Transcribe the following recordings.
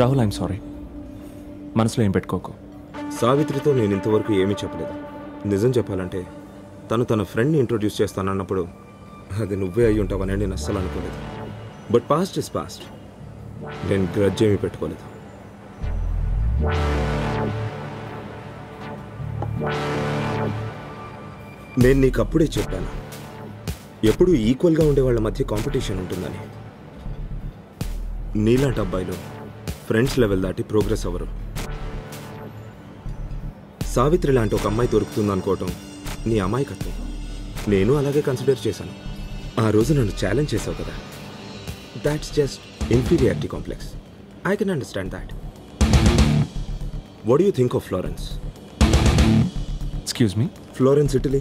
Rahul, I'm sorry. మనసులో ఏం పెట్టుకోకు. సావిత్రితో నేను ఇంతవరకు ఏమీ చెప్పలేదు. నిజం చెప్పాలంటే తను తన ఫ్రెండ్ని ఇంట్రొడ్యూస్ చేస్తానన్నప్పుడు అది నువ్వే అయ్యి ఉంటావని నేను అస్సలు అనుకోలేదు. But past is past. నేను గ్రడ్జ్ ఏమీ పెట్టుకోలేదు. నేను నీకు అప్పుడే చెప్పాను, ఎప్పుడూ ఈక్వల్గా ఉండే వాళ్ళ మధ్య కాంపిటీషన్ ఉంటుందని. నీలాంటి అబ్బాయిలు ఫ్రెండ్స్ లెవెల్ దాటి ప్రోగ్రెస్ అవ్వరు. సావిత్రి లాంటి ఒక అమ్మాయి దొరుకుతుంది అనుకోవటం నీ అమాయకత్వం. నేను అలాగే కన్సిడర్ చేశాను. ఆ రోజు నన్ను ఛాలెంజ్ చేసావు కదా, that's just inferiority complex. I can understand that. What do you think of Florence? Excuse me? Florence, Italy.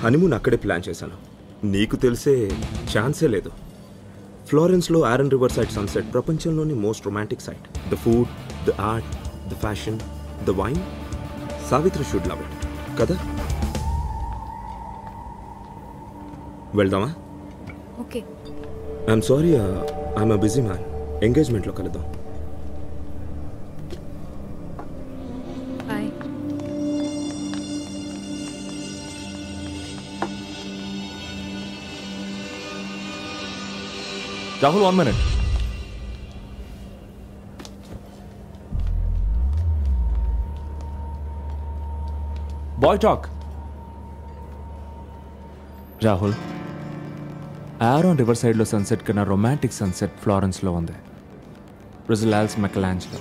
Honeymoon అక్కడే ప్లాన్ చేశాను. నీకు తెలిసే ఛాన్సే లేదు. ఫ్లోరెన్స్లో ఆరన్ రివర్ సైడ్ సన్సెట్ ప్రపంచంలోని most romantic sight. The food, the art, the fashion, the wine. Savitri should love it కదా. వెళ్దామా? Okay. I'm sorry, I'm a busy man. ఎంగేజ్మెంట్లో కలుద్దాం. Bye. Rahul, 1 minute. Bye talk. Rahul, Aaron river సైడ్లో sunset కన్నా romantic sunset ఫ్లోరెన్స్లో ఉంది. బ్రెజిలాల్స్ మైకెలాంజెలో.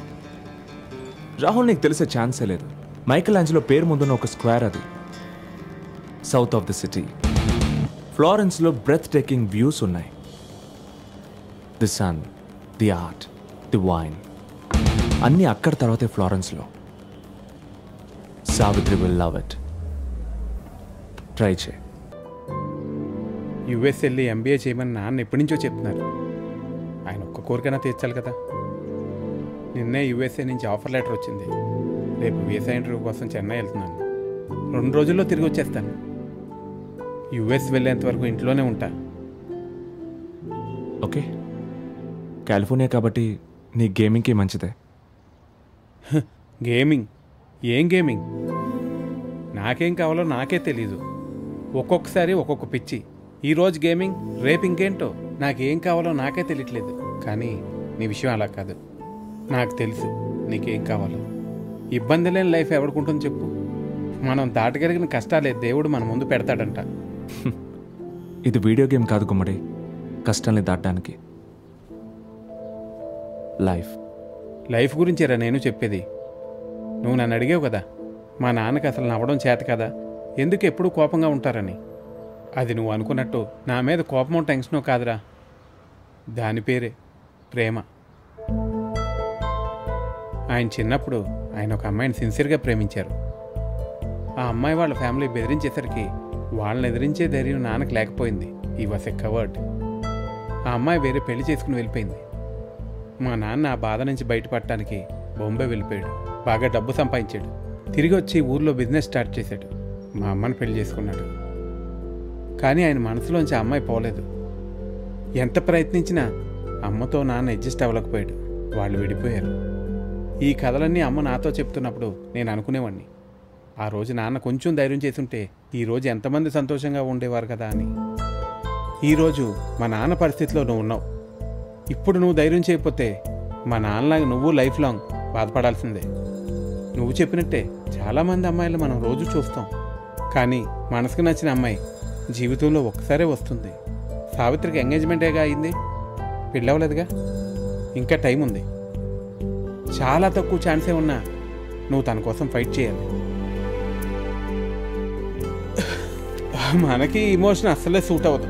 రాహుల్, నీకు తెలిసే ఛాన్సే లేదు. మైకెలాంజెలో పేరు ముందున్న ఒక స్క్వేర్ అది. South of the city. ఫ్లోరెన్స్లో బ్రెత్ టేకింగ్ వ్యూస్ ఉన్నాయి. The sun, the art, the wine అన్నీ అక్కడ తర్వాతే ఫ్లోరెన్స్లో. Savitri will love it. Try చేయి. యుఎస్ వెళ్ళి ఎంబీఏ చేయమని నాన్న ఎప్పటి నుంచో చెప్తున్నారు. ఆయన ఒక్క కోరికైనా తీర్చాలి కదా. నిన్నే యుఎస్ఏ నుంచి ఆఫర్ లెటర్ వచ్చింది. రేపు వీసా ఇంటర్వ్యూ కోసం చెన్నై వెళ్తున్నాను. 2 రోజుల్లో తిరిగి వచ్చేస్తాను. యుఎస్ వెళ్ళేంత వరకు ఇంట్లోనే ఉంటా. ఓకే. కాలిఫోర్నియా కాబట్టి నీ గేమింగ్కి మంచిదే. గేమింగ్? ఏం గేమింగ్? నాకేం కావాలో నాకే తెలీదు. ఒక్కొక్కసారి ఒక్కొక్క పిచ్చి. ఈరోజు గేమింగ్, రేపు ఇంకేంటో. నాకేం కావాలో నాకే తెలియట్లేదు. కానీ నీ విషయం అలా కాదు. నాకు తెలుసు నీకేం కావాలో. ఇబ్బంది లేని లైఫ్ ఎవడుకుంటుందో చెప్పు. మనం దాటగలిగిన కష్టాలే దేవుడు మన ముందు పెడతాడంట. ఇది వీడియో గేమ్ కాదు గుమ్మడి, కష్టాన్ని దాటడానికి. లైఫ్ గురించేరా నేను చెప్పేది. నువ్వు నన్ను అడిగావు కదా, మా నాన్నకి అసలు నవ్వడం చేత కదా, ఎందుకు ఎప్పుడూ కోపంగా ఉంటారని. అది నువ్వు అనుకున్నట్టు నా మీద కోపమో టెన్షనో కాదురా. దాని పేరే ప్రేమ. ఆయన చిన్నప్పుడు ఆయన ఒక అమ్మాయిని సిన్సియర్గా ప్రేమించారు. ఆ అమ్మాయి వాళ్ళ ఫ్యామిలీ బెదిరించేసరికి వాళ్ళని ఎదిరించే ధైర్యం నాన్నకు లేకపోయింది. ఈ వాస్ ఎ కవర్డ్. ఆ అమ్మాయి వేరే పెళ్లి చేసుకుని వెళ్ళిపోయింది. మా నాన్న ఆ బాధ నుంచి బయటపడటానికి బొంబే వెళ్ళిపోయాడు. బాగా డబ్బు సంపాదించాడు. తిరిగి వచ్చి ఊర్లో బిజినెస్ స్టార్ట్ చేశాడు. మా అమ్మని పెళ్లి చేసుకున్నాడు. కానీ ఆయన మనసులోంచి ఆ అమ్మాయి పోలేదు. ఎంత ప్రయత్నించినా అమ్మతో నాన్న అడ్జస్ట్ అవ్వలేకపోయాడు. వాళ్ళు విడిపోయారు. ఈ కథలన్నీ అమ్మ నాతో చెప్తున్నప్పుడు నేను అనుకునేవాడిని, ఆ రోజు నాన్న కొంచెం ధైర్యం చేసుంటే ఈరోజు ఎంతమంది సంతోషంగా ఉండేవారు కదా అని. ఈరోజు మా నాన్న పరిస్థితిలో నువ్వు ఉన్నావు. ఇప్పుడు నువ్వు ధైర్యం చేయకపోతే మా నాన్నలాగా నువ్వు లైఫ్ లాంగ్ బాధపడాల్సిందే. నువ్వు చెప్పినట్టే చాలామంది అమ్మాయిలు మనం రోజు చూస్తాం. కానీ మనసుకు నచ్చిన అమ్మాయి జీవితంలో ఒక్కసారే వస్తుంది. సావిత్రికి ఎంగేజ్మెంటేగా అయింది, పెళ్ళవలేదుగా. ఇంకా టైం ఉంది. చాలా తక్కువ ఛాన్సే ఉన్నా నువ్వు తన కోసం ఫైట్ చేయాలి. మనకి ఇమోషన్ అస్సలే సూట్ అవ్వదు.